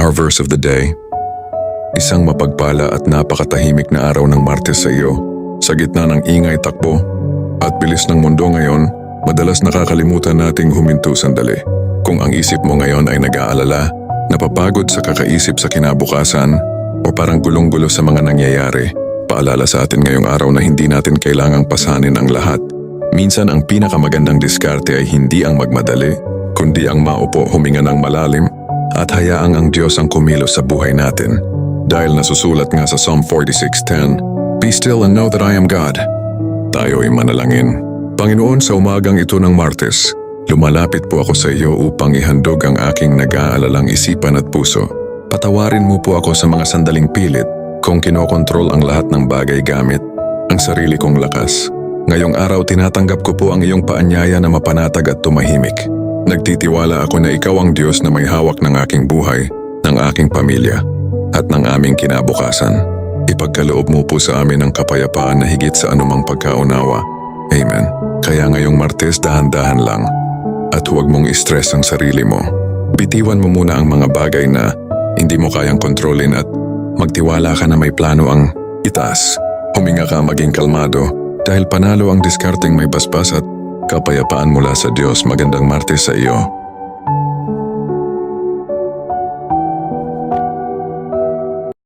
Our verse of the day. Isang mapagpala at napakatahimik na araw ng Martes sa iyo. Sa gitna ng ingay, takbo at bilis ng mundo ngayon, madalas nakakalimutan nating huminto sandali. Kung ang isip mo ngayon ay nag-aalala, napapagod sa kakaisip sa kinabukasan, o parang gulong-gulo sa mga nangyayari, paalala sa atin ngayong araw na hindi natin kailangang pasanin ang lahat. Minsan ang pinakamagandang diskarte ay hindi ang magmadali, kundi ang maupo, huminga ng malalim, at hayaang ang Diyos ang kumilos sa buhay natin. Dahil nasusulat nga sa Psalm 46:10, "Be still and know that I am God." Tayo ay manalangin. Panginoon, sa umagang ito ng Martes, lumalapit po ako sa iyo upang ihandog ang aking nag-aalalang isipan at puso. Patawarin mo po ako sa mga sandaling pilit kung kinokontrol ang lahat ng bagay gamit ang sarili kong lakas. Ngayong araw tinatanggap ko po ang iyong paanyaya na mapanatag at tumahimik. Nagtitiwala ako na ikaw ang Diyos na may hawak ng aking buhay, ng aking pamilya, at ng aming kinabukasan. Ipagkaloob mo po sa amin ang kapayapaan na higit sa anumang pagkaunawa. Amen. Kaya ngayong Martes, dahan-dahan lang at huwag mong i-stress ang sarili mo. Bitiwan mo muna ang mga bagay na hindi mo kayang kontrolin at magtiwala ka na may plano ang itaas. Huminga ka, maging kalmado dahil panalo ang diskarteng may basbas at kapayapaan mula sa Diyos. Magandang Martes sa iyo.